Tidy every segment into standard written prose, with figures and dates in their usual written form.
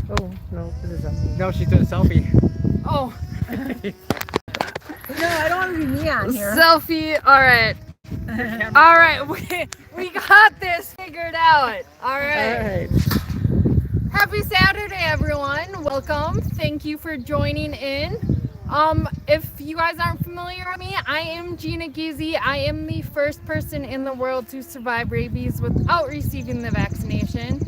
Oh, no, what is that? No, she's doing a selfie. Oh. No, I don't want to be me on here. Selfie. All right. All right. We got this figured out. All right. Happy Saturday, everyone. Welcome. Thank you for joining in. If you guys aren't familiar with me, I am Gina Giese. I am the first person in the world to survive rabies without receiving the vaccination.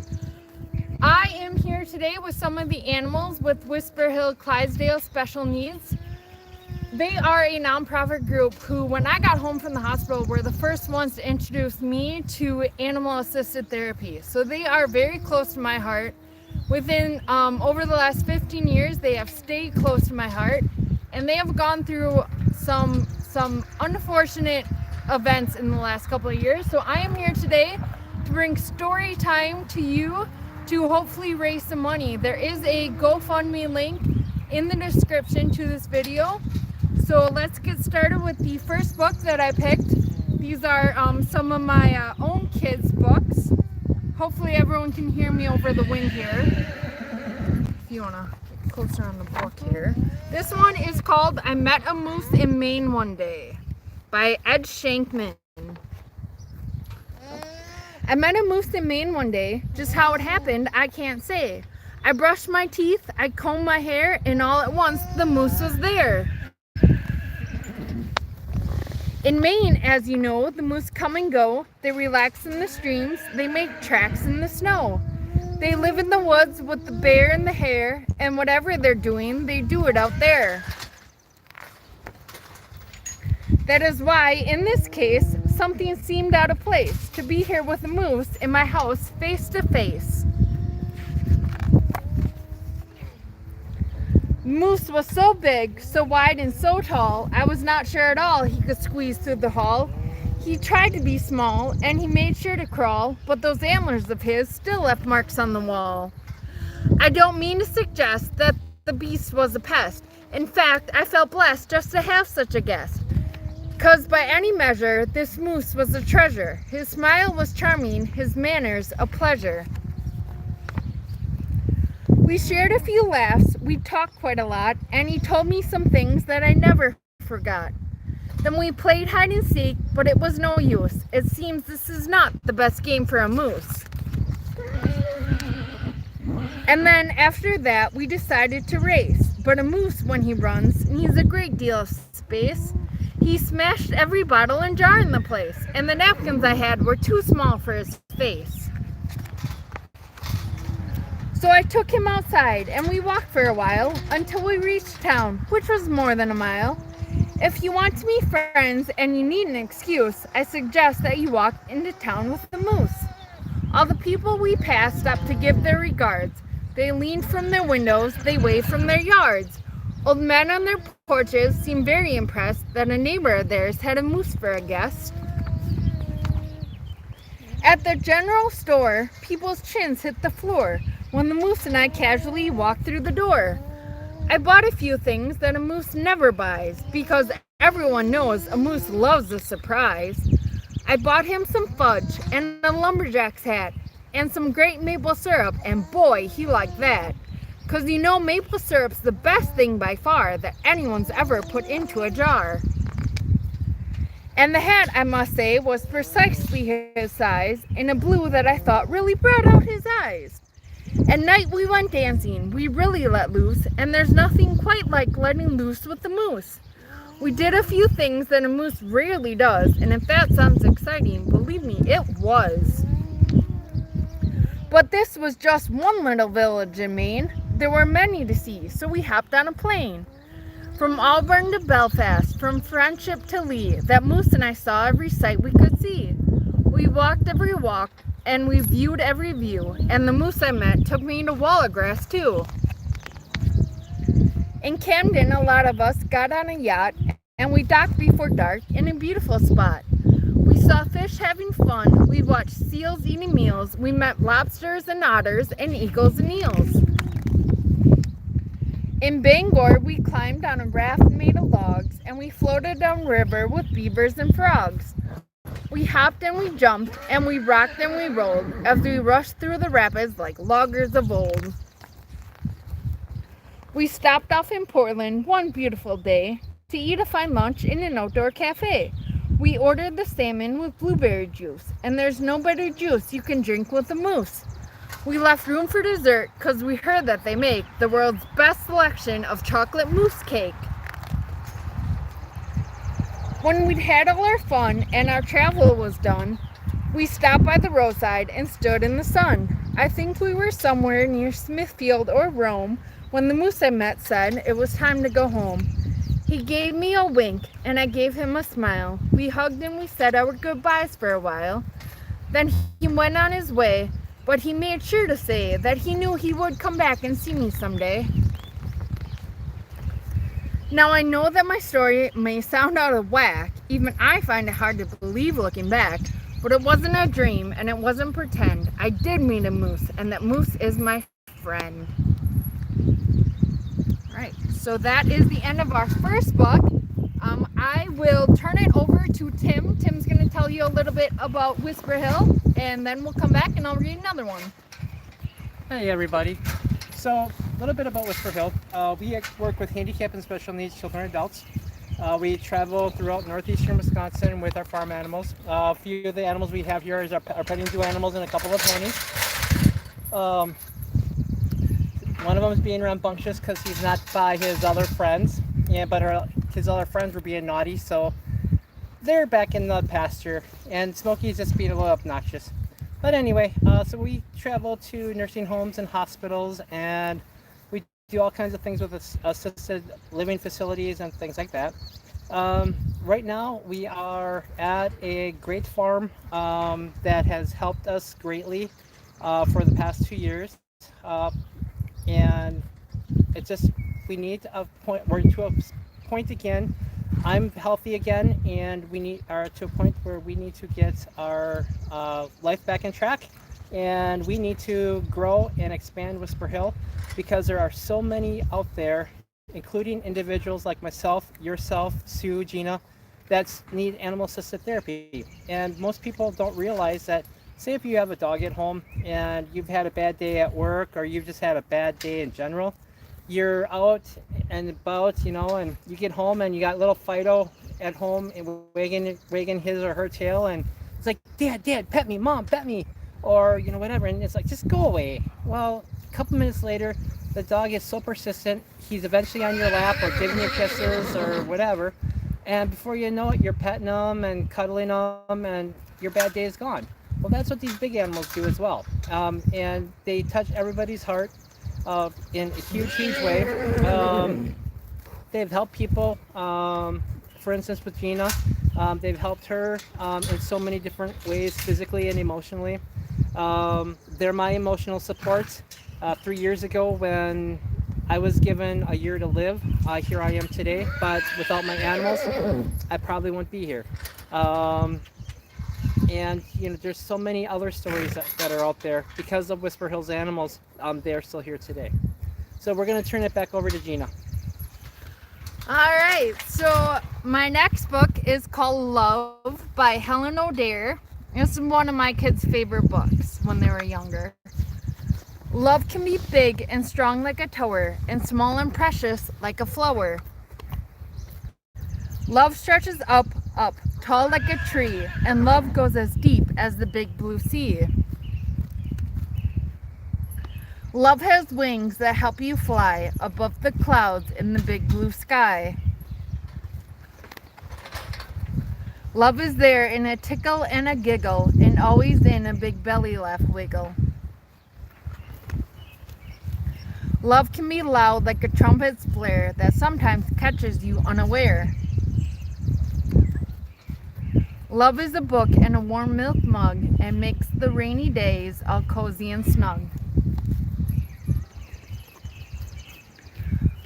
I am here today with some of the animals with Whisper Hill Clydesdales special needs. They are a nonprofit group who, when I got home from the hospital, were the first ones to introduce me to animal-assisted therapy. So they are very close to my heart. Within over the last 15 years, they have stayed close to my heart, and they have gone through some unfortunate events in the last couple of years. So I am here today to bring story time to you to hopefully raise some money. There is a GoFundMe link in the description to this video. So let's get started with the first book that I picked. These are some of my own kids' books. Hopefully everyone can hear me over the wind here. If you want to get closer on the book here. This one is called I Met a Moose in Maine One Day by Ed Shankman. I met a moose in Maine one day. Just how it happened, I can't say. I brushed my teeth, I combed my hair, and all at once the moose was there. In Maine, as you know, the moose come and go. They relax in the streams. They make tracks in the snow. They live in the woods with the bear and the hare, and whatever they're doing, they do it out there. That is why, in this case, something seemed out of place to be here with a moose in my house face to face. Moose was so big, so wide, and so tall, I was not sure at all he could squeeze through the hall. He tried to be small, and he made sure to crawl, but those antlers of his still left marks on the wall. I don't mean to suggest that the beast was a pest. In fact, I felt blessed just to have such a guest. 'Cause by any measure, this moose was a treasure. His smile was charming, his manners a pleasure. We shared a few laughs, we talked quite a lot, and he told me some things that I never forgot. Then we played hide and seek, but it was no use. It seems this is not the best game for a moose. And then after that, we decided to race. But a moose, when he runs, needs a great deal of space. He smashed every bottle and jar in the place, and the napkins I had were too small for his face. So I took him outside, and we walked for a while until we reached town, which was more than a mile. If you want to meet friends and you need an excuse, I suggest that you walk into town with the moose. All the people we passed stopped to give their regards. They leaned from their windows, they waved from their yards. Old men on their porches seemed very impressed that a neighbor of theirs had a moose for a guest. At the general store, people's chins hit the floor when the moose and I casually walked through the door. I bought a few things that a moose never buys, because everyone knows a moose loves a surprise. I bought him some fudge and a lumberjack's hat and some great maple syrup, and boy, he liked that. 'Cause you know maple syrup's the best thing by far that anyone's ever put into a jar. And the hat, I must say, was precisely his size, in a blue that I thought really brought out his eyes. At night we went dancing, we really let loose, and there's nothing quite like letting loose with the moose. We did a few things that a moose rarely does, and if that sounds exciting, believe me, it was. But this was just one little village in Maine. There were many to see, so we hopped on a plane. From Auburn to Belfast, from Friendship to Lee, that moose and I saw every sight we could see. We walked every walk, and we viewed every view, and the moose I met took me to Wallagrass too. In Camden, a lot of us got on a yacht, and we docked before dark in a beautiful spot. We saw fish having fun, we watched seals eating meals, we met lobsters and otters and eagles and eels. In Bangor, we climbed on a raft made of logs, and we floated down river with beavers and frogs. We hopped and we jumped, and we rocked and we rolled, as we rushed through the rapids like loggers of old. We stopped off in Portland one beautiful day to eat a fine lunch in an outdoor cafe. We ordered the salmon with blueberry juice, and there's no better juice you can drink with a moose. We left room for dessert because we heard that they make the world's best selection of chocolate mousse cake. When we'd had all our fun and our travel was done, we stopped by the roadside and stood in the sun. I think we were somewhere near Smithfield or Rome when the moose I met said it was time to go home. He gave me a wink and I gave him a smile. We hugged and we said our goodbyes for a while. Then he went on his way, but he made sure to say that he knew he would come back and see me someday. Now I know that my story may sound out of whack, even I find it hard to believe looking back, but it wasn't a dream and it wasn't pretend. I did meet a moose, and that moose is my friend. Alright, so that is the end of our first book. I will turn it over to Tim. Tim's going to tell you a little bit about Whisper Hill, and then we'll come back and I'll read another one. Hey everybody. So a little bit about Whisper Hill. We work with handicapped and special needs children and adults. We travel throughout northeastern Wisconsin with our farm animals. A few of the animals we have here is our petting zoo animals and a couple of ponies. One of them is being rambunctious because he's not by his other friends, but his other friends were being naughty, so they're back in the pasture, and Smokey's just being a little obnoxious. But anyway, so we travel to nursing homes and hospitals, and we do all kinds of things with assisted living facilities and things like that. Right now, we are at a great farm that has helped us greatly for the past 2 years. And it's just, we're to a point again. I'm healthy again, and we are to a point where we need to get our life back on track, and we need to grow and expand Whisper Hill because there are so many out there, including individuals like myself, yourself, Sue, Gina, that need animal assisted therapy. And most people don't realize that, say if you have a dog at home and you've had a bad day at work, or you've just had a bad day in general, you're out and about, and you get home and you got little Fido at home and wagging his or her tail, and it's like, Dad, pet me, Mom, pet me, or whatever, and it's like, just go away. Well, a couple minutes later, the dog is so persistent, he's eventually on your lap or giving you kisses or whatever, and before you know it, you're petting them and cuddling them, and your bad day is gone. Well, that's what these big animals do as well, and they touch everybody's heart in a huge way. They've helped people, for instance with Gina, they've helped her in so many different ways, physically and emotionally. They're my emotional support. 3 years ago, when I was given a year to live, here I am today, but without my animals, I probably wouldn't be here. And there's so many other stories that are out there because of Whisper Hill's animals. They're still here today. So we're going to turn it back over to Gina. All right, so my next book is called Love by Helen O'Dare. This is one of my kids' favorite books when they were younger. Love can be big and strong like a tower, and small and precious like a flower. Love stretches up, tall like a tree, and love goes as deep as the big blue sea. Love has wings that help you fly above the clouds in the big blue sky. Love is there in a tickle and a giggle, and always in a big belly laugh wiggle. Love can be loud like a trumpet's blare that sometimes catches you unaware. Love is a book and a warm milk mug, and makes the rainy days all cozy and snug.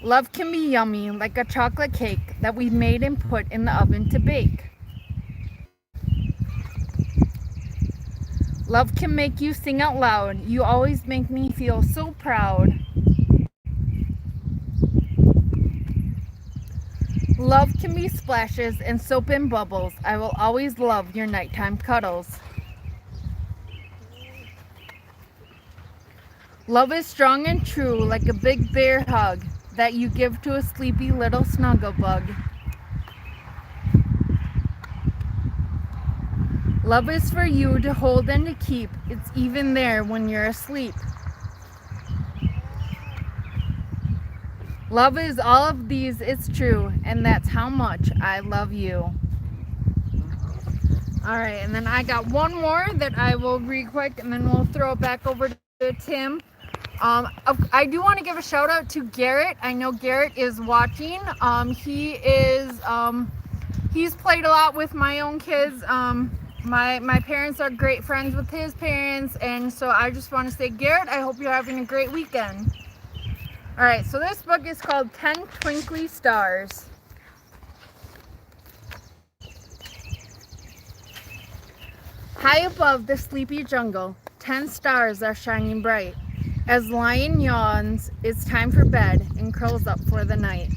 Love can be yummy like a chocolate cake that we've made and put in the oven to bake. Love can make you sing out loud. You always make me feel so proud. Love can be splashes and soap and bubbles. I will always love your nighttime cuddles. Love is strong and true like a big bear hug that you give to a sleepy little snuggle bug. Love is for you to hold and to keep. It's even there when you're asleep. Love is all of these, it's true, and that's how much I love you. All right, and then I got one more that I will read quick, and then we'll throw it back over to Tim. I do want to give a shout out to Garrett. I know Garrett is watching. He's played a lot with my own kids. My parents are great friends with his parents, and so I just want to say, Garrett, I hope you're having a great weekend. All right, so this book is called 10 Twinkly Stars. High above the sleepy jungle, 10 stars are shining bright. As lion yawns, it's time for bed and curls up for the night.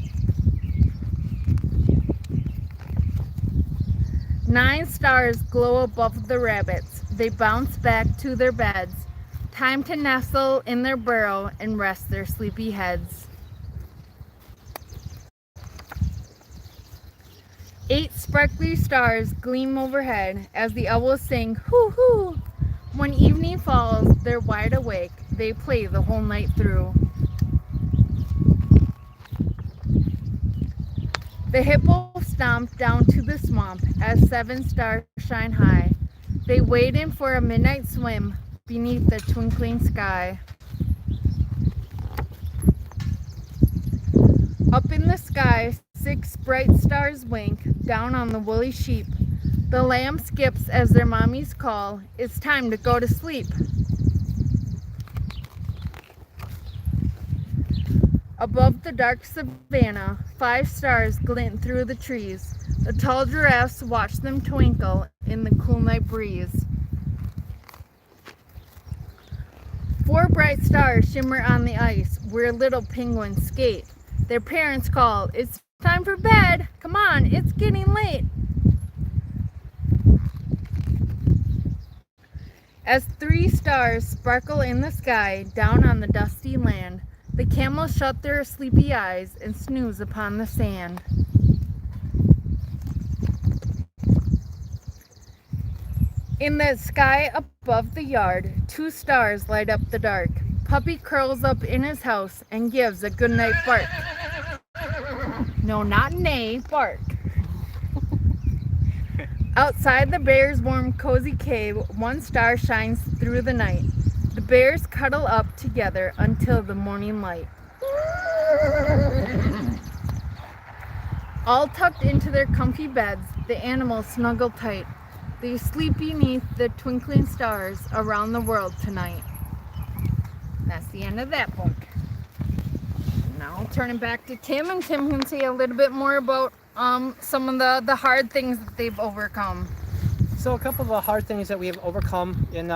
9 stars glow above the rabbits. They bounce back to their beds. Time to nestle in their burrow and rest their sleepy heads. 8 sparkly stars gleam overhead as the owls sing hoo-hoo. When evening falls, they're wide awake. They play the whole night through. The hippo stomped down to the swamp as 7 stars shine high. They wade in for a midnight swim beneath the twinkling sky. Up in the sky, 6 bright stars wink down on the woolly sheep. The lamb skips as their mommies call. It's time to go to sleep. Above the dark savannah, 5 stars glint through the trees. The tall giraffes watch them twinkle in the cool night breeze. 4 bright stars shimmer on the ice where little penguins skate. Their parents call, it's time for bed. Come on, it's getting late. As 3 stars sparkle in the sky down on the dusty land, the camels shut their sleepy eyes and snooze upon the sand. In the sky above the yard, 2 stars light up the dark. Puppy curls up in his house and gives a goodnight bark. No, not neigh, bark. Outside the bear's warm, cozy cave, 1 star shines through the night. The bears cuddle up together until the morning light. All tucked into their comfy beds, the animals snuggle tight. They sleep beneath the twinkling stars around the world tonight. That's the end of that book. Now I'll turn it back to Tim, and Tim can say a little bit more about some of the hard things that they've overcome. So a couple of the hard things that we have overcome in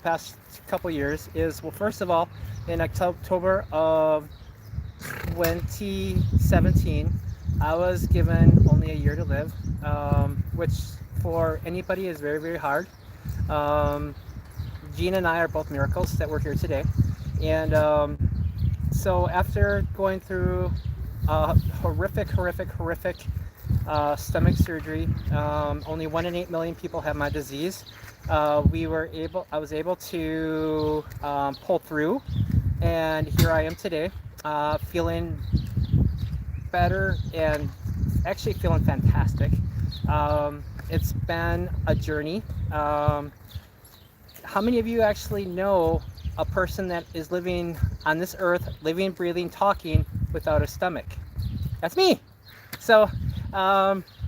past couple years is, well, first of all, in October of 2017, I was given only a year to live, which for anybody is very, very hard. Gina and I are both miracles that we're here today. And so after going through horrific stomach surgery, only 1 in 8 million people have my disease. I was able to pull through, and here I am today, feeling better and actually feeling fantastic. It's been a journey. How many of you actually know a person that is living on this earth, living, breathing, talking without a stomach? That's me. So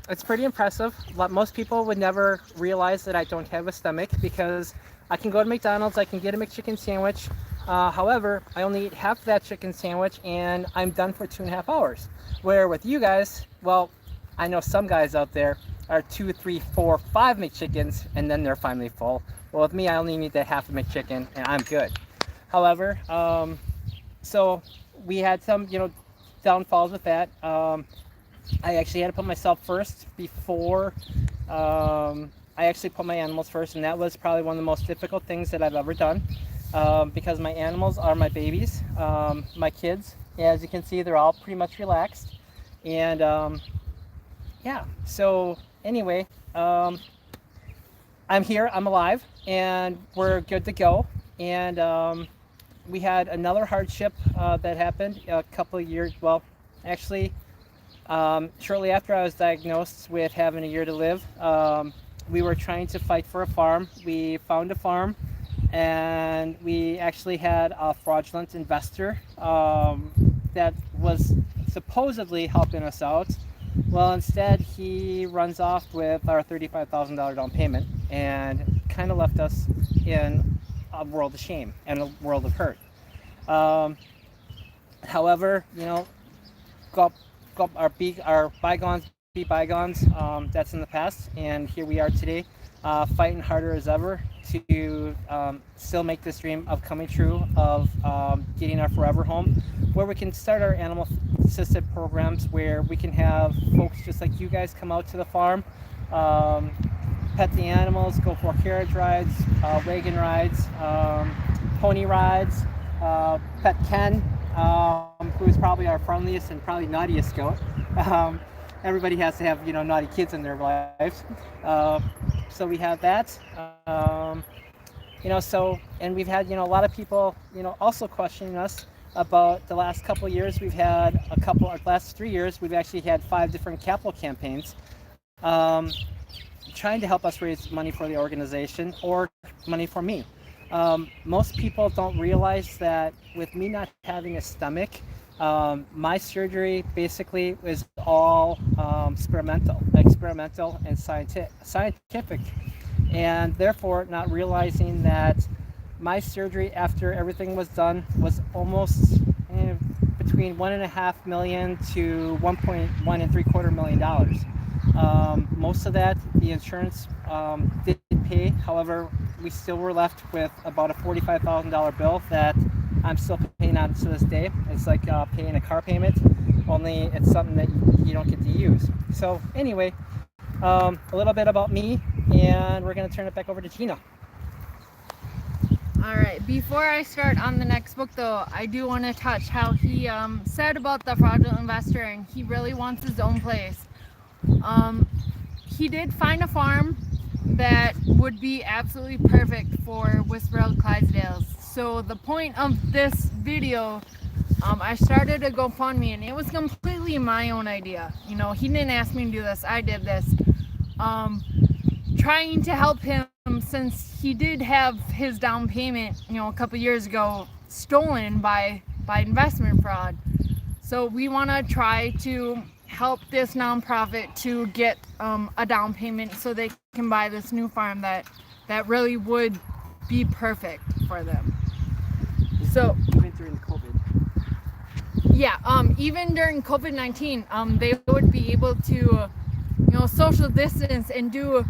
it's pretty impressive. Most people would never realize that I don't have a stomach, because I can go to McDonald's, I can get a McChicken sandwich. However, I only eat half that chicken sandwich and I'm done for 2.5 hours. Where with you guys, well, I know some guys out there are 2, 3, 4, 5 McChickens and then they're finally full. Well, with me, I only need that half a McChicken and I'm good. However, so we had some, downfalls with that. I actually had to put myself first before I actually put my animals first, and that was probably one of the most difficult things that I've ever done. because my animals are my babies, my kids. As you can see, they're all pretty much relaxed. And yeah, so anyway, I'm here, I'm alive, and we're good to go. And we had another hardship that happened a couple of years, well, actually, shortly after I was diagnosed with having a year to live. We were trying to fight for a farm. We found a farm, and we actually had a fraudulent investor that was supposedly helping us out. Well, instead, he runs off with our $35,000 down payment and kind of left us in a world of shame and a world of hurt. However, you know, our bygones be bygones. That's in the past, and here we are today, fighting harder as ever to still make this dream of coming true, of getting our forever home, where we can start our animal assisted programs, where we can have folks just like you guys come out to the farm, pet the animals, go for carriage rides, wagon rides, pony rides, pet Ken, who's probably our friendliest and probably naughtiest goat. Everybody has to have, you know, naughty kids in their lives. So we have that. You know, so, and we've had, you know, a lot of people, you know, also questioning us about the last couple of years. We've had last 3 years, we've actually had 5 different capital campaigns trying to help us raise money for the organization or money for me. Most people don't realize that with me not having a stomach, my surgery basically was all experimental and scientific, and therefore not realizing that my surgery after everything was done was almost between $1.5 million to $1.1 million. Most of that the insurance did pay. However, we still were left with about a $45,000 bill that I'm still paying on to this day. It's like paying a car payment, only it's something that you don't get to use. So anyway, a little bit about me, and we're going to turn it back over to Gina. All right, before I start on the next book though, I do want to touch how he said about the fraudulent investor, and he really wants his own place. He did find a farm that would be absolutely perfect for Whisperell Clydesdales. So the point of this video, I started a GoFundMe, and it was completely my own idea. You know, he didn't ask me to do this, I did this. Trying to help him, since he did have his down payment, you know, a couple years ago stolen by investment fraud. So we want to try to help this nonprofit to get a down payment so they can buy this new farm that really would be perfect for them. So even during COVID. Yeah, even during COVID-19, they would be able to, you know, social distance and do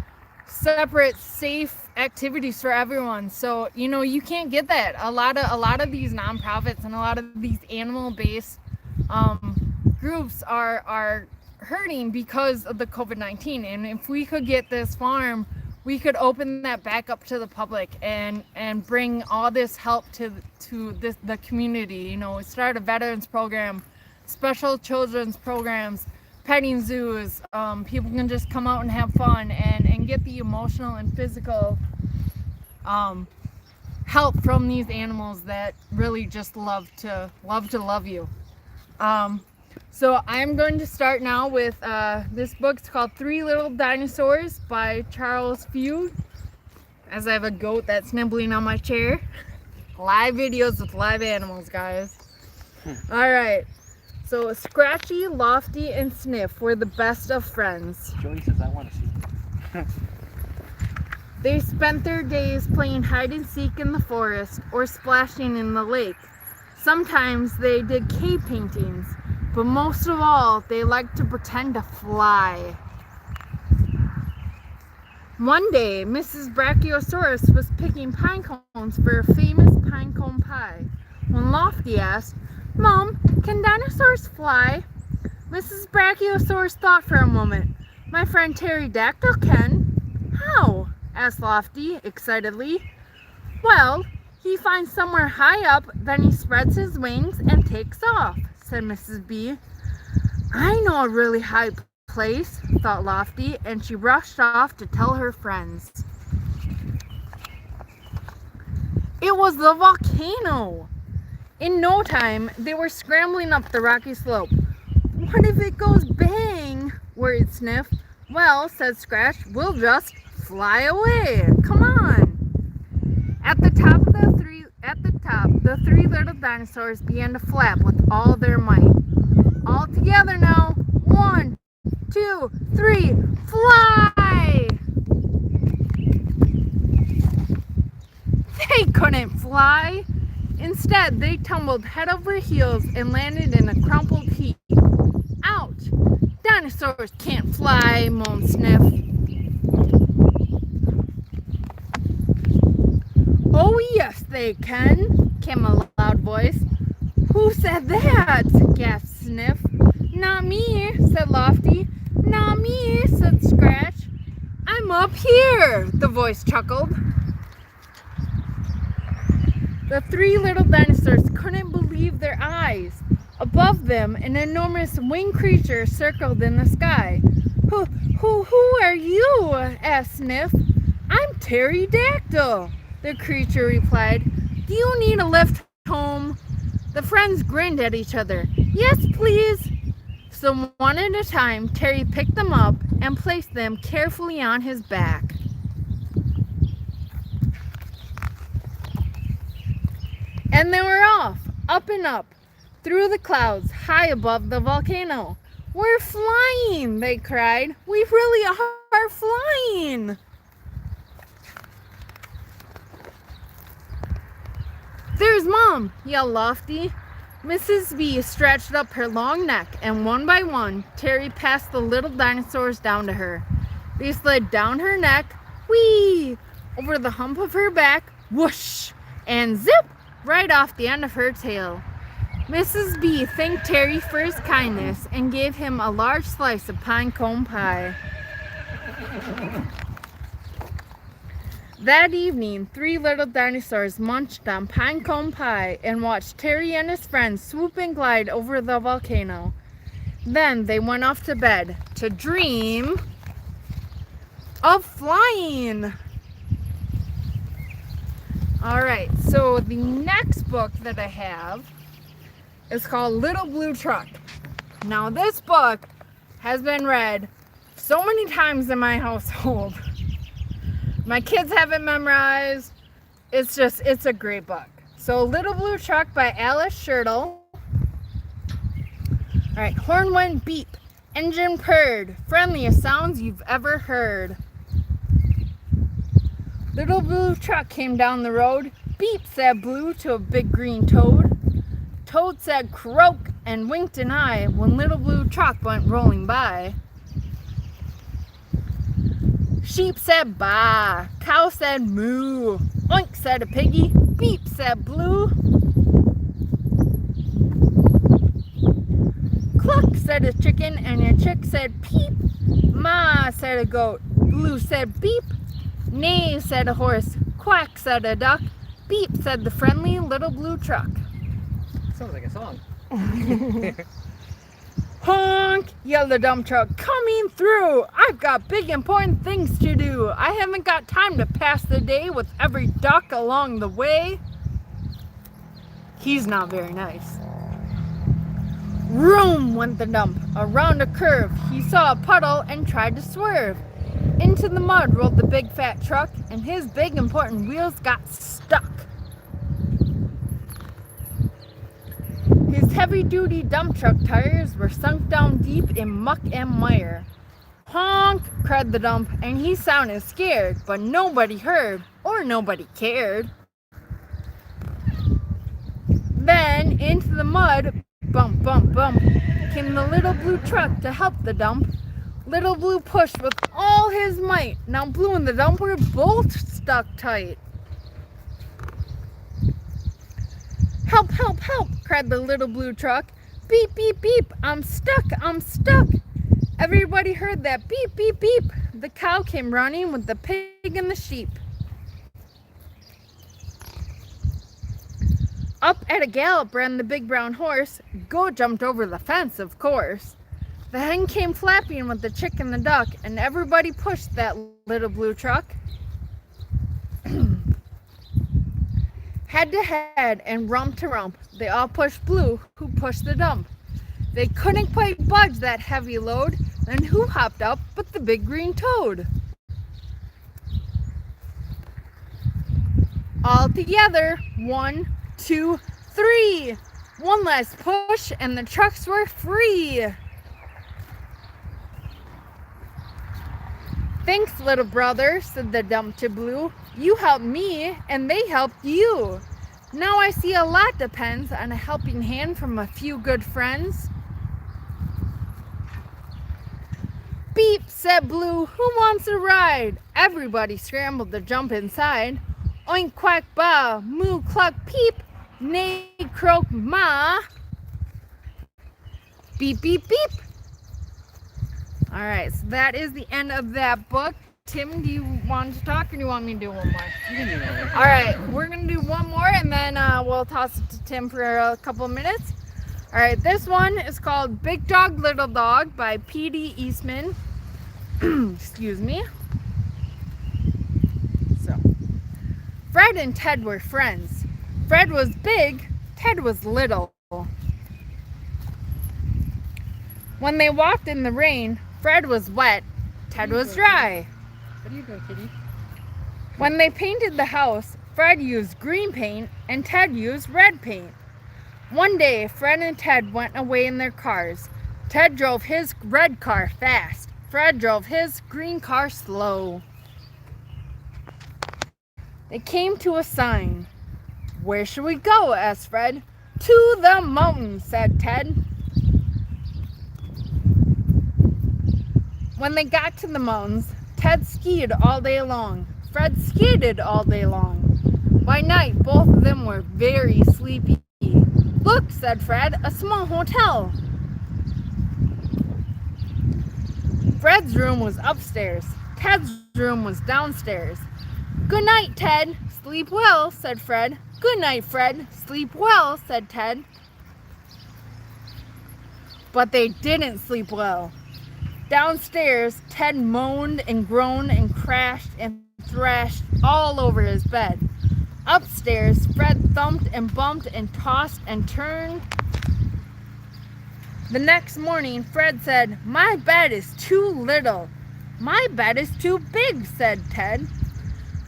separate, safe activities for everyone. So, you know, you can't get that. A lot of these nonprofits and a lot of these animal-based groups are hurting because of the COVID-19. And if we could get this farm, we could open that back up to the public and bring all this help to the community. You know, start a veterans program, special children's programs, petting zoos. People can just come out and have fun and get the emotional and physical help from these animals that really just love to love you. So I'm going to start now with this book. It's called 3 Little Dinosaurs by Charles Few. As I have a goat that's nibbling on my chair. Live videos with live animals, guys. All right. So Scratchy, Lofty, and Sniff were the best of friends. Joey says, I want to see. They spent their days playing hide and seek in the forest or splashing in the lake. Sometimes they did cave paintings, but most of all, they liked to pretend to fly. One day, Mrs. Brachiosaurus was picking pine cones for a famous pine cone pie. When Lofty asked, "Mom, can dinosaurs fly?" Mrs. Brachiosaurus thought for a moment. "My friend Pterodactyl can." "How?" asked Lofty excitedly. "Well, He finds somewhere high up, then he spreads his wings and takes off, said Mrs. B. I know a really high place, thought Lofty, and she rushed off to tell her friends. It was the volcano! In no time, they were scrambling up the rocky slope. What if it goes bang? Worried Sniff. Well, said Scratch, we'll just fly away. Come on. At the top, the three little dinosaurs began to flap with all their might. All together now. 1, 2, 3, fly! They couldn't fly. Instead, they tumbled head over heels and landed in a crumpled heap. Ouch! Dinosaurs can't fly, moaned Sniff. Oh, yes, they can, came a loud voice. Who said that? Gasped Sniff. Not me, said Lofty. Not me, said Scratch. I'm up here, the voice chuckled. The three little dinosaurs couldn't believe their eyes. Above them, an enormous winged creature circled in the sky. Who are you? Asked Sniff. I'm Pterodactyl, the creature replied. Do you need a lift home? The friends grinned at each other. Yes, please. So one at a time, Terry picked them up and placed them carefully on his back. And they were off, up and up, through the clouds, high above the volcano. We're flying, they cried. We really are flying. There's Mom, yelled Lofty. Mrs. B stretched up her long neck, and one by one, Terry passed the little dinosaurs down to her. They slid down her neck, whee, over the hump of her back, whoosh, and zip, right off the end of her tail. Mrs. B thanked Terry for his kindness and gave him a large slice of pine cone pie. That evening, three little dinosaurs munched on pine cone pie and watched Terry and his friends swoop and glide over the volcano. Then they went off to bed to dream of flying. Alright, so the next book that I have is called Little Blue Truck. Now this book has been read so many times in my household. My kids have it memorized. It's a great book. So Little Blue Truck by Alice Schertle. Alright, horn went beep, engine purred, friendliest sounds you've ever heard. Little Blue Truck came down the road. Beep, said Blue to a big green toad. Toad said croak and winked an eye when Little Blue Truck went rolling by. Sheep said baa, cow said moo, oink said a piggy, beep said Blue. Cluck said a chicken and a chick said peep, ma said a goat, Blue said beep, neigh said a horse, quack said a duck, beep said the friendly Little Blue Truck. Sounds like a song. Honk, yelled the dump truck, coming through. I've got big important things to do. I haven't got time to pass the day with every duck along the way. He's not very nice. Vroom went the dump. Around a curve, he saw a puddle and tried to swerve. Into the mud rolled the big fat truck, and his big important wheels got stuck. His heavy-duty dump truck tires were sunk down deep in muck and mire. Honk, cried the dump, and he sounded scared, but nobody heard, or nobody cared. Then, into the mud, bump, bump, bump, came the Little Blue Truck to help the dump. Little Blue pushed with all his might. Now Blue and the dump were both stuck tight. Help, help, help, cried the Little Blue Truck. Beep, beep, beep, I'm stuck, I'm stuck. Everybody heard that beep, beep, beep. The cow came running with the pig and the sheep. Up at a gallop ran the big brown horse. Go jumped over the fence, of course. The hen came flapping with the chick and the duck, and everybody pushed that little blue truck. Head to head and rump to rump, they all pushed Blue, who pushed the dump. They couldn't quite budge that heavy load, then who hopped up but the big green toad? All together, 1, 2, 3. One last push and the trucks were free. Thanks, little brother, said the dump to Blue. You helped me and they helped you. Now I see a lot depends on a helping hand from a few good friends. Beep, said Blue, who wants a ride? Everybody scrambled to jump inside. Oink, quack, ba, moo, cluck, peep, neigh, croak, ma. Beep, beep, beep. All right, so that is the end of that book. Tim, do you want to talk or do you want me to do one more? You can do that. All right, we're going to do one more and then we'll toss it to Tim for a couple of minutes. All right, this one is called Big Dog, Little Dog by P.D. Eastman. Excuse me. So, Fred and Ted were friends. Fred was big, Ted was little. When they walked in the rain, Fred was wet, Ted was dry. What are you doing, kitty? When they painted the house, Fred used green paint and Ted used red paint. One day, Fred and Ted went away in their cars. Ted drove his red car fast. Fred drove his green car slow. They came to a sign. Where should we go? Asked Fred. To the mountain, said Ted. When they got to the mountains, Ted skied all day long. Fred skated all day long. By night, both of them were very sleepy. Look, said Fred, a small hotel. Fred's room was upstairs. Ted's room was downstairs. Good night, Ted. Sleep well, said Fred. Good night, Fred. Sleep well, said Ted. But they didn't sleep well. Downstairs, Ted moaned and groaned and crashed and thrashed all over his bed. Upstairs, Fred thumped and bumped and tossed and turned. The next morning, Fred said, my bed is too little. My bed is too big, said Ted.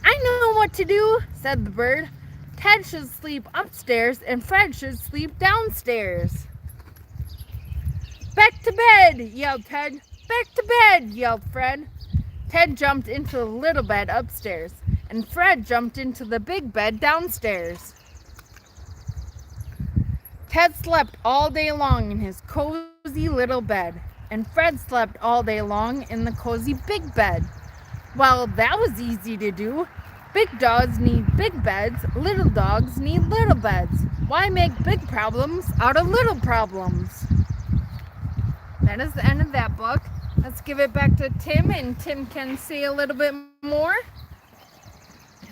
I know what to do, said the bird. Ted should sleep upstairs and Fred should sleep downstairs. Back to bed, yelled Ted. Back to bed, yelled Fred. Ted jumped into the little bed upstairs, and Fred jumped into the big bed downstairs. Ted slept all day long in his cozy little bed, and Fred slept all day long in the cozy big bed. Well, that was easy to do. Big dogs need big beds, little dogs need little beds. Why make big problems out of little problems? That is the end of that book. Let's give it back to Tim, and Tim can say a little bit more.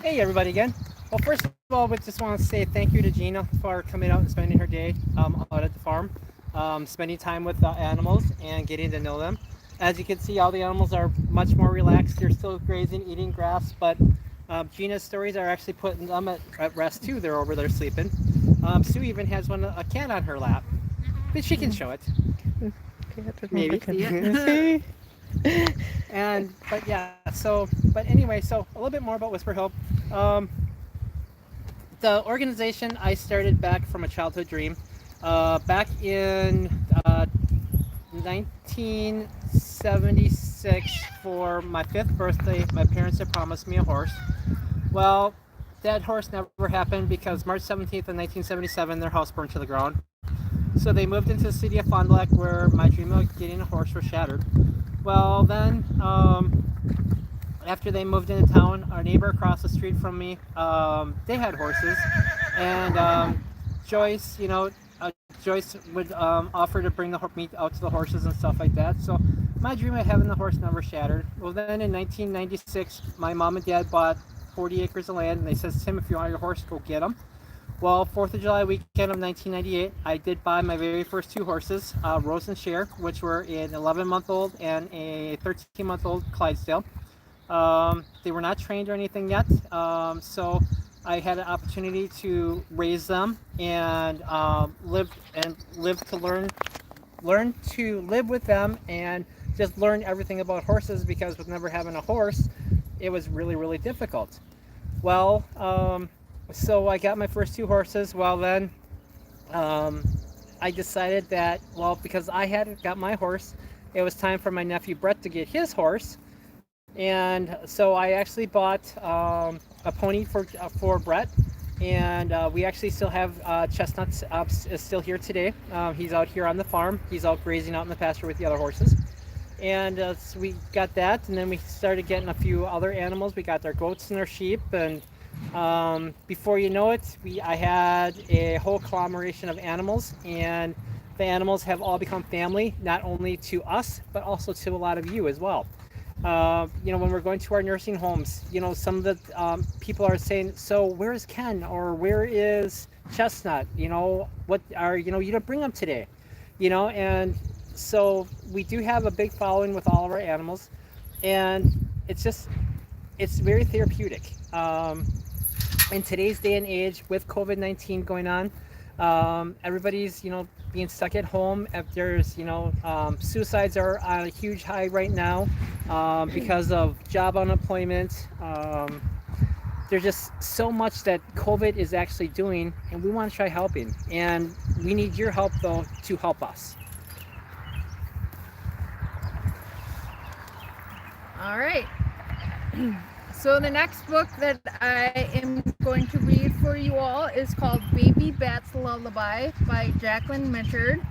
Hey everybody again. Well, first of all, we just want to say thank you to Gina for coming out and spending her day out at the farm, spending time with the animals and getting to know them. As you can see, all the animals are much more relaxed. They're still grazing, eating grass, but Gina's stories are actually putting them at rest too. They're over there sleeping. Sue even has a cat on her lap, but she can show it. Maybe. But anyway, so a little bit more about Whisper Hope. The organization I started back from a childhood dream. Back in 1976, for my 5th birthday, my parents had promised me a horse. Well, that horse never happened because March 17th of 1977, their house burned to the ground. So they moved into the city of Fond du Lac, where my dream of getting a horse was shattered. Well, then, after they moved into town, our neighbor across the street from me, they had horses, and Joyce, Joyce would offer to bring the meat out to the horses and stuff like that. So my dream of having the horse never shattered. Well, then in 1996, my mom and dad bought 40 acres of land, and they said, Tim, if you want your horse, go get them. Well, 4th of July weekend of 1998, I did buy my very first two horses, Rose and Cher, which were an 11-month-old and a 13-month-old Clydesdale. They were not trained or anything yet, so I had an opportunity to raise them and live to learn to live with them and just learn everything about horses, because with never having a horse, it was really difficult. Well, so I got my first two horses. Well, then I decided that, well, because I had got my horse, it was time for my nephew Brett to get his horse. And so I actually bought a pony for Brett, and we actually still have Chestnut is still here today. He's out here on the farm. He's out grazing out in the pasture with the other horses. And so we got that, and then we started getting a few other animals. We got our goats and our sheep, and before you know it, I had a whole conglomeration of animals, and the animals have all become family, not only to us, but also to a lot of you as well. When we're going to our nursing homes, some of the people are saying, so where is Ken, or where is Chestnut? What are, you didn't bring them today, and so we do have a big following with all of our animals, and it's very therapeutic. In today's day and age with COVID-19 going on, everybody's, being stuck at home. If there's, suicides are on a huge high right now because of job unemployment. There's just so much that COVID is actually doing, and we want to try helping. And we need your help, though, to help us. All right. So the next book that I am going to read for you all is called Baby Bat's Lullaby by Jacqueline Mitchard.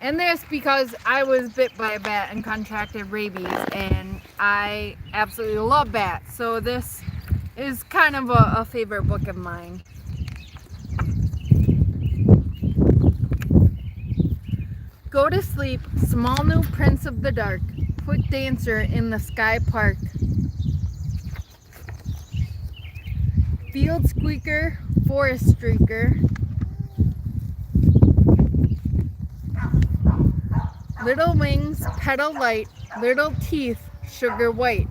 And this because I was bit by a bat and contracted rabies, and I absolutely love bats. So this is kind of a favorite book of mine. Go to sleep, small new prince of the dark, quick dancer in the sky park. Field squeaker, forest streaker, little wings, petal light, little teeth, sugar white.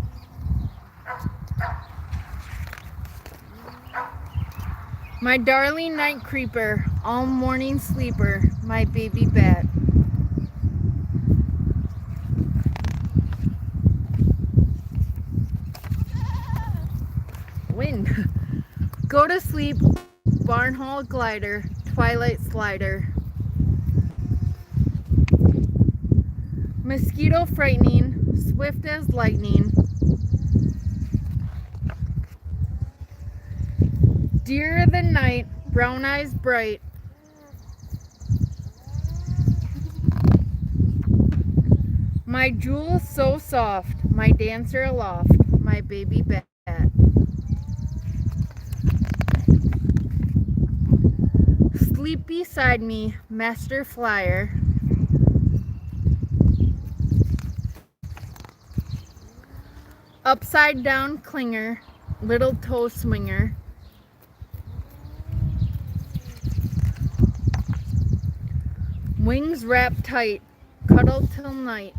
My darling night creeper, all morning sleeper, my baby bat. Wind. Go to sleep, barn hall glider, twilight slider. Mosquito frightening, swift as lightning. Dear of the night, brown eyes bright. My jewel so soft, my dancer aloft, my baby bat. Sleep beside me, master flyer. Upside down clinger, little toe swinger. Wings wrapped tight, cuddle till night.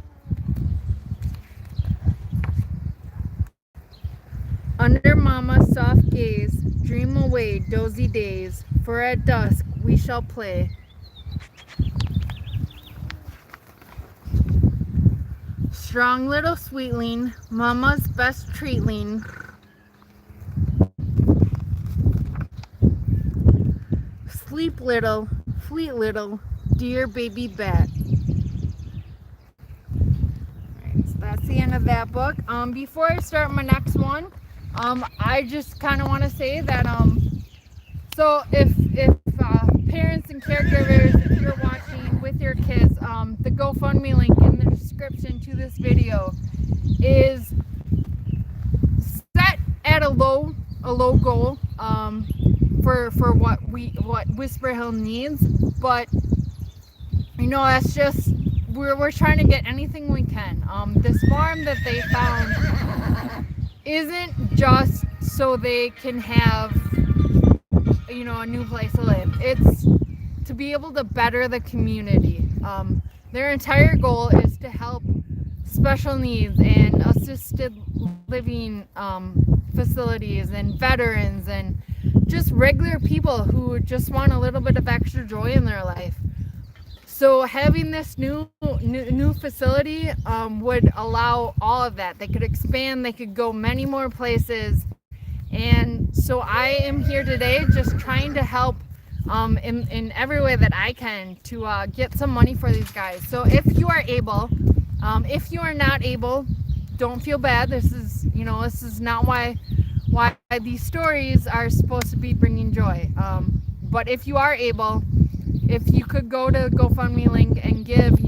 Under mama's soft gaze, dream away dozy days, for at dusk we shall play. Strong little sweetling, mama's best treatling. Sleep little, fleet little, dear baby bat. Alright, so that's the end of that book. Before I start my next one, I just kind of want to say that so if parents and caregivers, if you're watching with your kids, the GoFundMe link in the description to this video is set at a low goal for what Whisper Hill needs, but that's just we're trying to get anything we can. This farm that they found isn't just so they can have a new place to live. It's to be able to better the community. Their entire goal is to help special needs and assisted living facilities and veterans and just regular people who just want a little bit of extra joy in their life. So having this new facility would allow all of that. They could expand, they could go many more places. And so I am here today just trying to help in every way that I can to get some money for these guys. So if you are able, if you are not able, don't feel bad. This is not why these stories are supposed to be bringing joy. But if you are able, if you could go to GoFundMe link and give,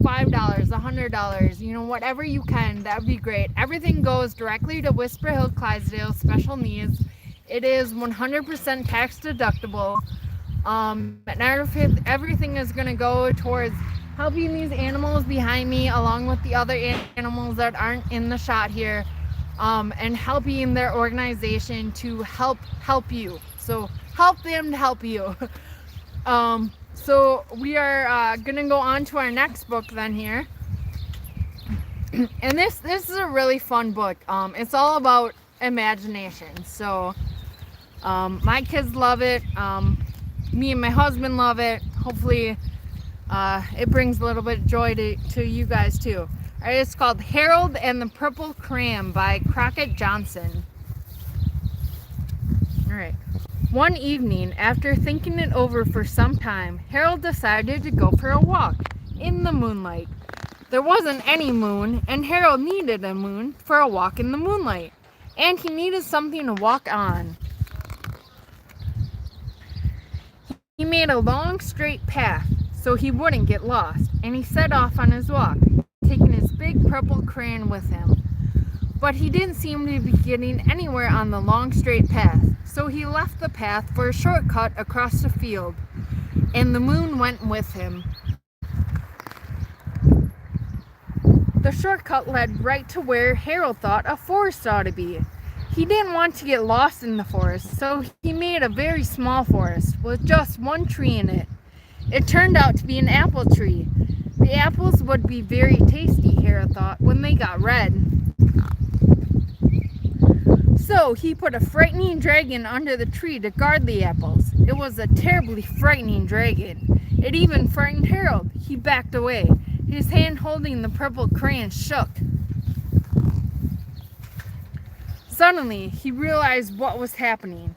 $5, $100, whatever you can, that would be great. Everything goes directly to Whisper Hill Clydesdales Special Needs. It is 100% tax deductible. And everything is going to go towards helping these animals behind me, along with the other animals that aren't in the shot here, and helping their organization to help you. So help them to help you. So we are gonna go on to our next book then here, and this is a really fun book. It's all about imagination. So my kids love it. Me and my husband love it. Hopefully it brings a little bit of joy to you guys too. All right, it's called Harold and the Purple Crayon by Crockett Johnson. All right. One evening, after thinking it over for some time, Harold decided to go for a walk in the moonlight. There wasn't any moon, and Harold needed a moon for a walk in the moonlight, and he needed something to walk on. He made a long, straight path so he wouldn't get lost, and he set off on his walk, taking his big purple crayon with him. But he didn't seem to be getting anywhere on the long, straight path. So he left the path for a shortcut across the field, and the moon went with him. The shortcut led right to where Harold thought a forest ought to be. He didn't want to get lost in the forest, so he made a very small forest with just one tree in it. It turned out to be an apple tree. The apples would be very tasty, Harold thought, when they got red. So he put a frightening dragon under the tree to guard the apples. It was a terribly frightening dragon. It even frightened Harold. He backed away. His hand holding the purple crayon shook. Suddenly, he realized what was happening.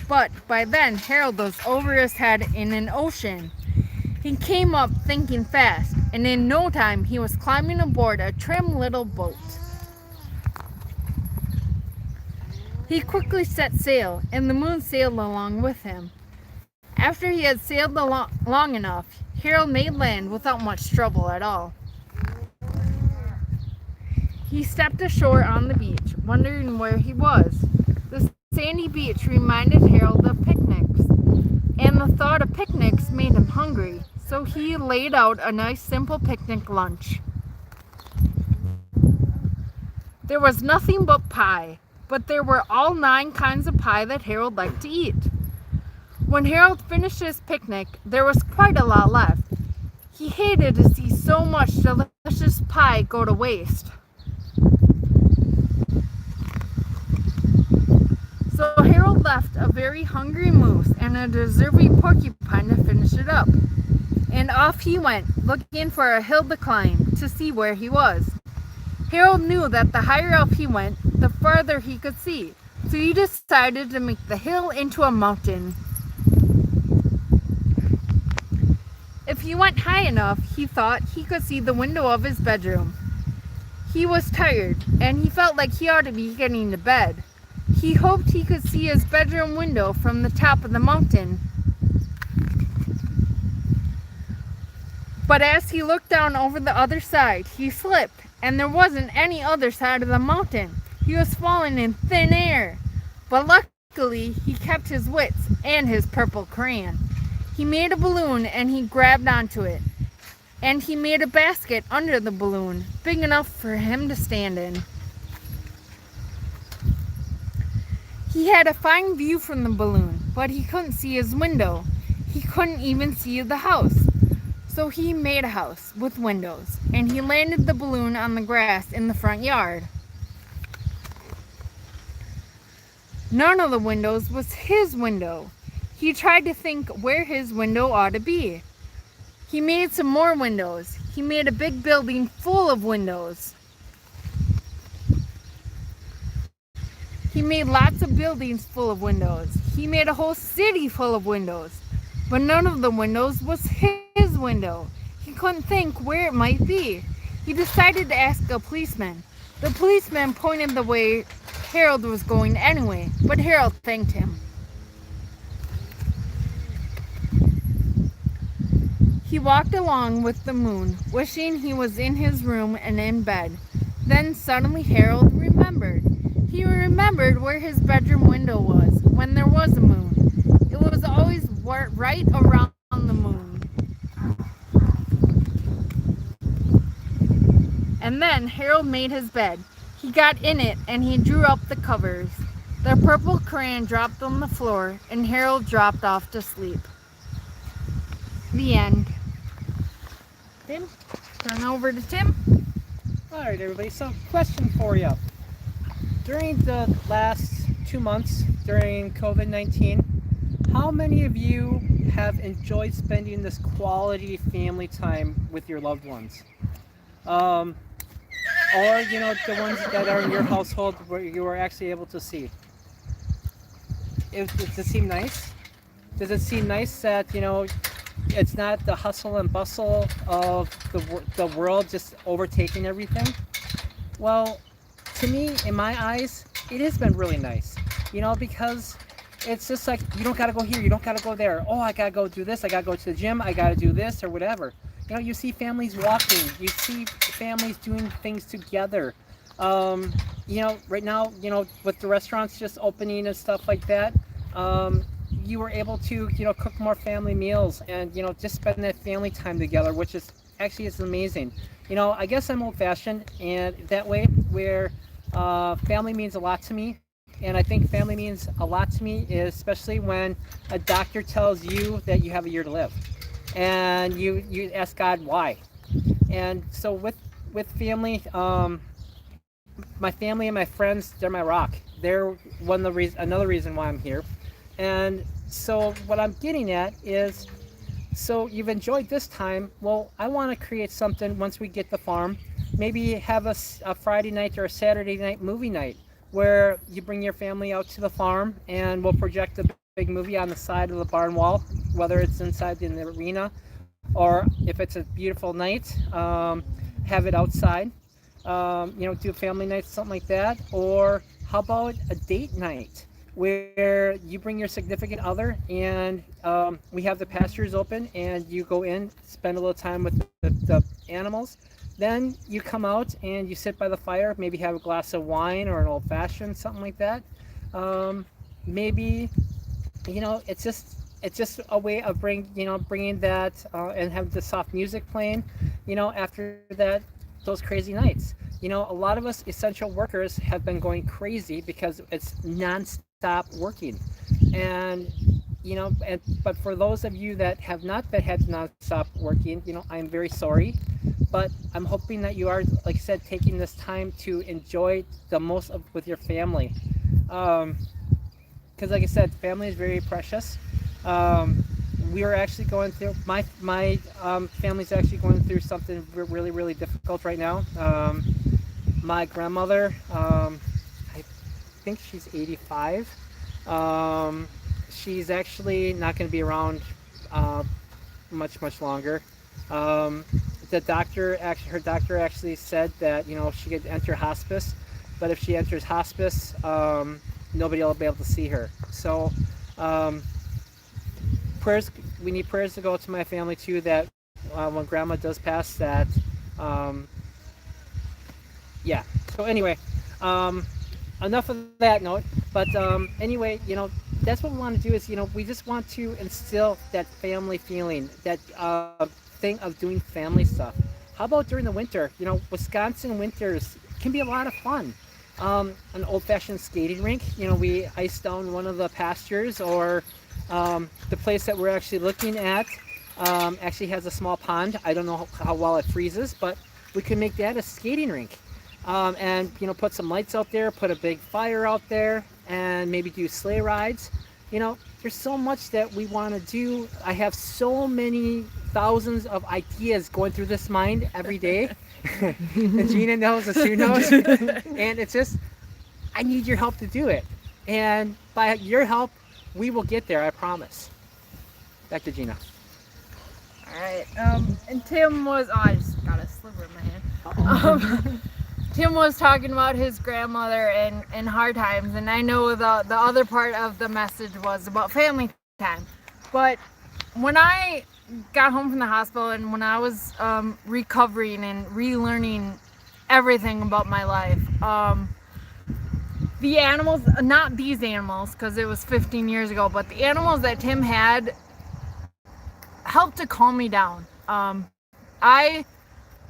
But by then, Harold was over his head in an ocean. He came up thinking fast, and in no time he was climbing aboard a trim little boat. He quickly set sail, and the moon sailed along with him. After he had sailed long enough, Harold made land without much trouble at all. He stepped ashore on the beach, wondering where he was. The sandy beach reminded Harold of picnics, and the thought of picnics made him hungry, so he laid out a nice simple picnic lunch. There was nothing but pie, but there were all 9 kinds of pie that Harold liked to eat. When Harold finished his picnic, there was quite a lot left. He hated to see so much delicious pie go to waste. So Harold left a very hungry moose and a deserving porcupine to finish it up. And off he went, looking for a hill to climb to see where he was. Harold knew that the higher up he went, the farther he could see, so he decided to make the hill into a mountain. If he went high enough, he thought he could see the window of his bedroom. He was tired, and he felt like he ought to be getting to bed. He hoped he could see his bedroom window from the top of the mountain. But as he looked down over the other side, he slipped, and there wasn't any other side of the mountain. He was falling in thin air. But luckily, he kept his wits and his purple crayon. He made a balloon and he grabbed onto it. And he made a basket under the balloon, big enough for him to stand in. He had a fine view from the balloon, but he couldn't see his window. He couldn't even see the house. So he made a house with windows, and he landed the balloon on the grass in the front yard. None of the windows was his window. He tried to think where his window ought to be. He made some more windows. He made a big building full of windows. He made lots of buildings full of windows. He made a whole city full of windows. But none of the windows was his window. He couldn't think where it might be. He decided to ask a policeman. The policeman pointed the way Harold was going anyway, but Harold thanked him. He walked along with the moon, wishing he was in his room and in bed. Then suddenly Harold remembered. He remembered where his bedroom window was when there was a moon. It was always right around the moon. And then Harold made his bed. He got in it and he drew up the covers. The purple crayon dropped on the floor and Harold dropped off to sleep. The end. Tim, turn over to Tim. Alright everybody, so question for you. During the last 2 months, during COVID-19, how many of you have enjoyed spending this quality family time with your loved ones? Or, the ones that are in your household where you are actually able to see? Does it seem nice? Does it seem nice that, it's not the hustle and bustle of the world just overtaking everything? Well, to me, in my eyes, it has been really nice, because it's just like, you don't got to go here, you don't got to go there. Oh, I got to go do this, I got to go to the gym, I got to do this or whatever. You see families walking, you see families doing things together. Right now, with the restaurants just opening and stuff like that, you were able to, cook more family meals and, just spend that family time together, which is actually is amazing. I guess I'm old-fashioned and that way where family means a lot to me. And I think family means a lot to me, especially when a doctor tells you that you have a year to live. And you ask God why. And so with family, my family and my friends, they're my rock. They're another reason why I'm here. And so what I'm getting at is, so you've enjoyed this time. Well, I want to create something once we get the farm. Maybe have a Friday night or a Saturday night movie night where you bring your family out to the farm and we'll project a big movie on the side of the barn wall, whether it's inside in the arena or if it's a beautiful night, have it outside. Do a family night, something like that. Or how about a date night where you bring your significant other and we have the pastures open and you go in, spend a little time with the animals. Then you come out and you sit by the fire, maybe have a glass of wine or an old-fashioned, something like that. Maybe, it's just a way of bringing that and have the soft music playing, after those crazy nights. A lot of us essential workers have been going crazy because it's non-stop working. And, but for those of you that have not had non-stop working, I'm very sorry. But I'm hoping that you are, like I said, taking this time to enjoy the most with your family. Because like I said, family is very precious. We are actually going through, my family's actually going through something really, really difficult right now. My grandmother, I think she's 85. She's actually not going to be around much longer. Her doctor actually said that she could enter hospice, but if she enters hospice, nobody will be able to see her. So prayers. We need prayers to go to my family too. That when Grandma does pass, that yeah. So anyway, enough of that note. But anyway, that's what we want to do. Is we just want to instill that family feeling, that thing of doing family stuff. How about during the winter? Wisconsin winters can be a lot of fun. An old-fashioned skating rink. We ice down one of the pastures, or The place that we're actually looking at actually has a small pond. I don't know how well it freezes, but we could make that a skating rink. And put some lights out there, put a big fire out there, and maybe do sleigh rides. There's so much that we want to do. I have so many thousands of ideas going through this mind every day. And Gina knows, and Sue knows. And it's just, I need your help to do it. And by your help, we will get there, I promise. Back to Gina. All right. And Tim was, I just got a sliver in my hand. Tim was talking about his grandmother and hard times, and I know the other part of the message was about family time. But when I got home from the hospital and when I was recovering and relearning everything about my life, the animals, not these animals because it was 15 years ago, but the animals that Tim had helped to calm me down. I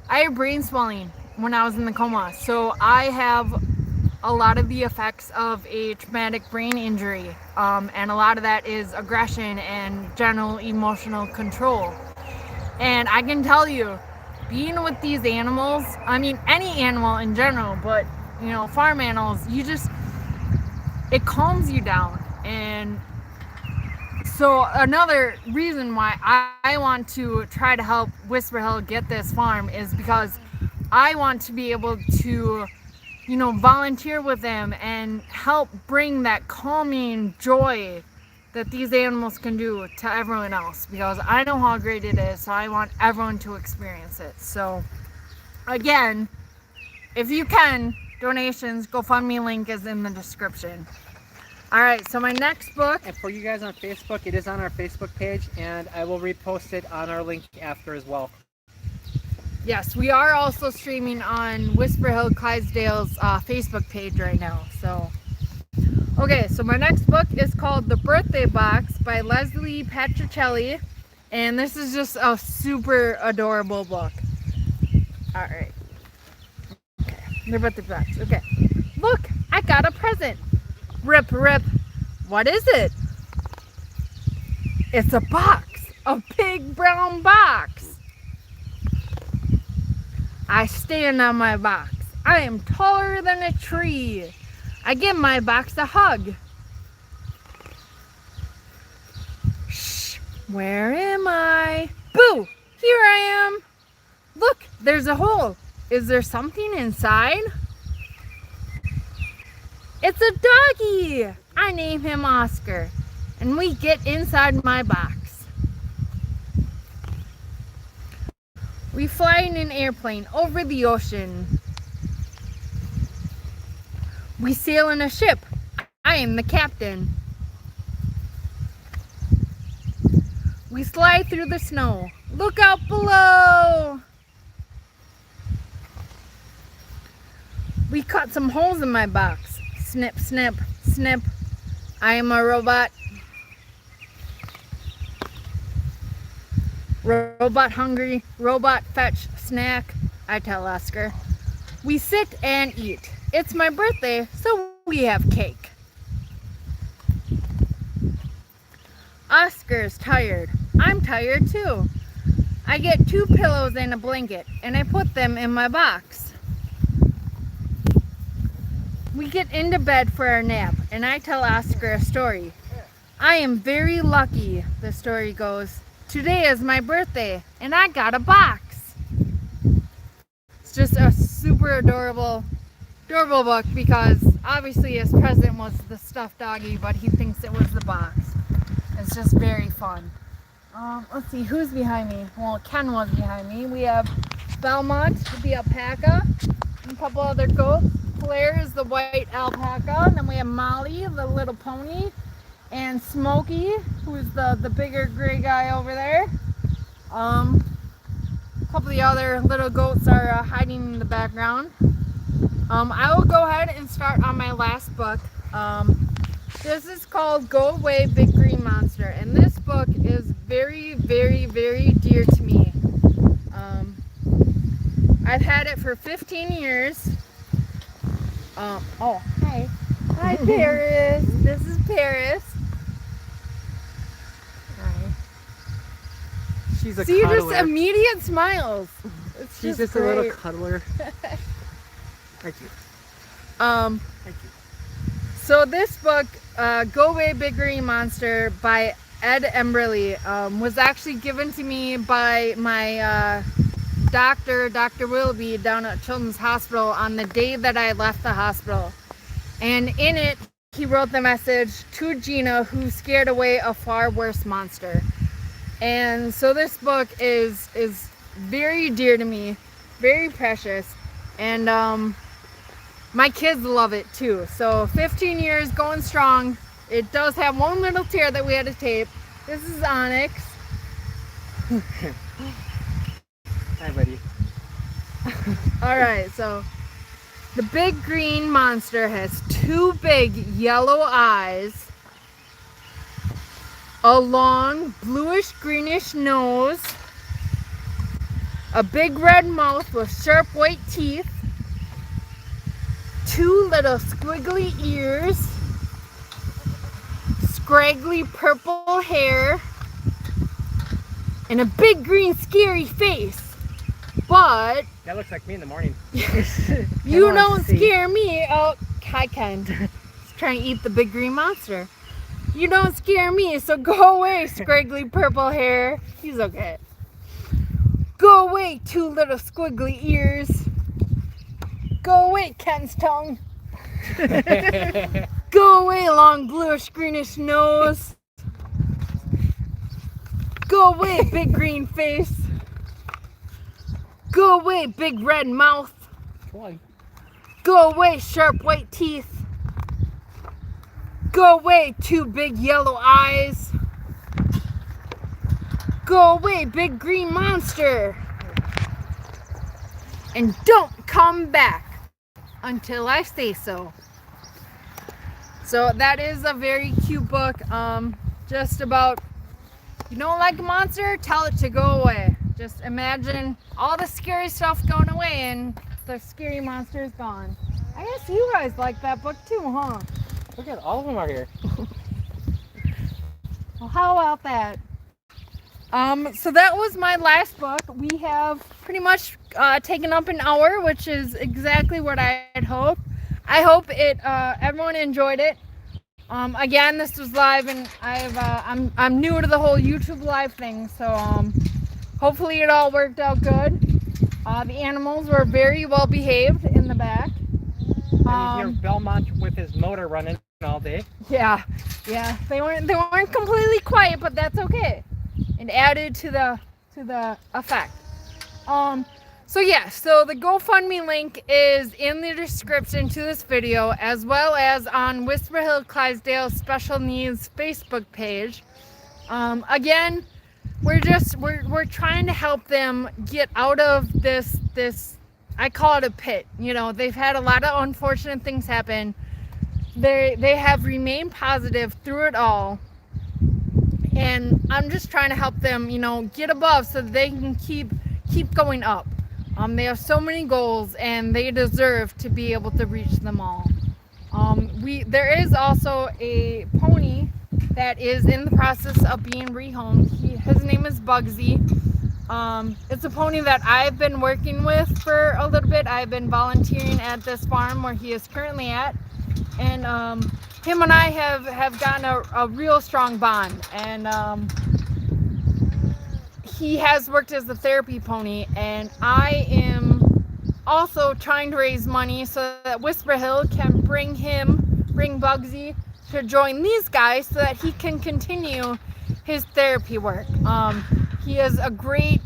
had brain swelling when I was in the coma, so I have a lot of the effects of a traumatic brain injury, and a lot of that is aggression and general emotional control. And I can tell you, being with these animals, I mean any animal in general, but farm animals, it calms you down. And so another reason why I want to try to help Whisper Hill get this farm is because I want to be able to, volunteer with them and help bring that calming joy that these animals can do to everyone else, because I know how great it is, so I want everyone to experience it. So again, if you can, donations, GoFundMe link is in the description. All right, so my next book. And for you guys on Facebook, it is on our Facebook page, and I will repost it on our link after as well. Yes, we are also streaming on Whisper Hill Clydesdales Facebook page right now. So, okay, so my next book is called The Birthday Box by Leslie Patricelli, and this is just a super adorable book. All right. Okay, The Birthday Box. Okay. Look, I got a present. Rip, rip. What is it? It's a box, a big brown box. I stand on my box. I am taller than a tree. I give my box a hug. Shh, where am I? Boo, here I am. Look, there's a hole. Is there something inside? It's a doggy. I name him Oscar, and we get inside my box. We fly in an airplane over the ocean. We sail in a ship. I am the captain. We slide through the snow. Look out below. We cut some holes in my box. Snip, snip, snip. I am a robot. Robot hungry, robot fetch snack, I tell Oscar. We sit and eat. It's my birthday, so we have cake. Oscar's tired. I'm tired too. I get 2 pillows and a blanket, and I put them in my box. We get into bed for our nap, and I tell Oscar a story. I am very lucky, the story goes. Today is my birthday, and I got a box. It's just a super adorable book, because obviously his present was the stuffed doggy, but he thinks it was the box. It's just very fun. Let's see, who's behind me? Well, Ken was behind me. We have Belmont, the alpaca, and a couple other goats. Claire is the white alpaca, and then we have Molly, the little pony, and Smokey, who's the bigger gray guy over there. A couple of the other little goats are hiding in the background. I will go ahead and start on my last book. This is called Go Away Big Green Monster, and this book is very, very, very dear to me. I've had it for 15 years. Oh, hi. Hi, Paris. This is Paris. She's a See, cuddler. just immediate smiles. It's She's just a little great. cuddler. Thank you. Um, Thank you. so this book, Go Away Big Green Monster by Ed Emberley, was actually given to me by my doctor, Dr. Willoughby, down at Children's Hospital on the day that I left the hospital. And in it, he wrote the message to Gina, who scared away a far worse monster. And so this book is very dear to me, very precious, and my kids love it too. So 15 years going strong. It does have one little tear that we had to tape. This is Onyx. Hi, buddy. All right, so the big green monster has two big yellow eyes, a long bluish greenish nose, a big red mouth with sharp white teeth, two little squiggly ears, scraggly purple hair, and a big green scary face. But That looks like me in the morning. you don't scare me. Oh, hi Ken. He's trying to eat the big green monster. You don't scare me, so go away, scraggly purple hair. He's okay. Go away, two little squiggly ears. Go away, Ken's tongue. Go away, long bluish greenish nose. Go away, big green face. Go away, big red mouth. Come on. Go away, sharp white teeth. Go away, two big yellow eyes. Go away, big green monster. And don't come back until I say so. So that is a very cute book. Just about, you don't like a monster, tell it to go away. Just imagine all the scary stuff going away and the scary monster is gone. I guess you guys like that book too, huh? Look at all of them are here. Well, how about that? So that was my last book. We have pretty much taken up an hour, which is exactly what I had hoped. I hope everyone enjoyed it. Again, this was live, and I'm new to the whole YouTube live thing, so hopefully it all worked out good. The animals were very well behaved in the back. And you hear Belmont with his motor running all day. Yeah, they weren't completely quiet, but that's okay. It added to the effect. So the GoFundMe link is in the description to this video, as well as on Whisper Hill Clydesdales Special Needs Facebook page. Again, we're trying to help them get out of this I call it a pit. You know, they've had a lot of unfortunate things happen. They have remained positive through it all. And I'm just trying to help them, get above so that they can keep going up. They have so many goals and they deserve to be able to reach them all. There is also a pony that is in the process of being rehomed. His name is Bugsy. It's a pony that I've been working with for a little bit. I've been volunteering at this farm where he is currently at. And him and I have gotten a real strong bond. And he has worked as a therapy pony, and I am also trying to raise money so that Whisper Hill can bring Bugsy to join these guys so that he can continue his therapy work. He is a great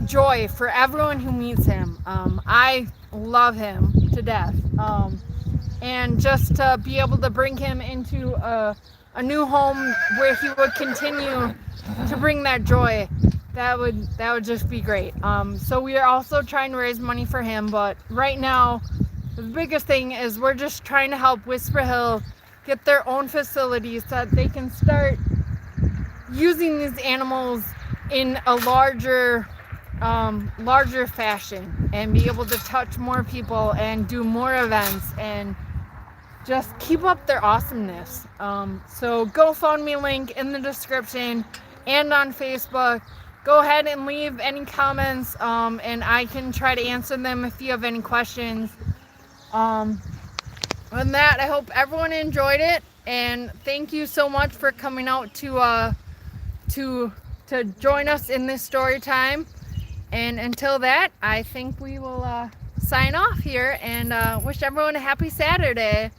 joy for everyone who meets him. I love him to death. And just to be able to bring him into a new home where he would continue to bring that joy, that would just be great. So we are also trying to raise money for him, but right now the biggest thing is we're just trying to help Whisper Hill get their own facilities so that they can start using these animals in a larger fashion and be able to touch more people and do more events and just keep up their awesomeness. So GoFundMe link in the description and on Facebook. go ahead and leave any comments, and I can try to answer them if you have any questions. On that, I hope everyone enjoyed it, and thank you so much for coming out to join us in this story time. And until that, I think we will sign off here and wish everyone a happy Saturday.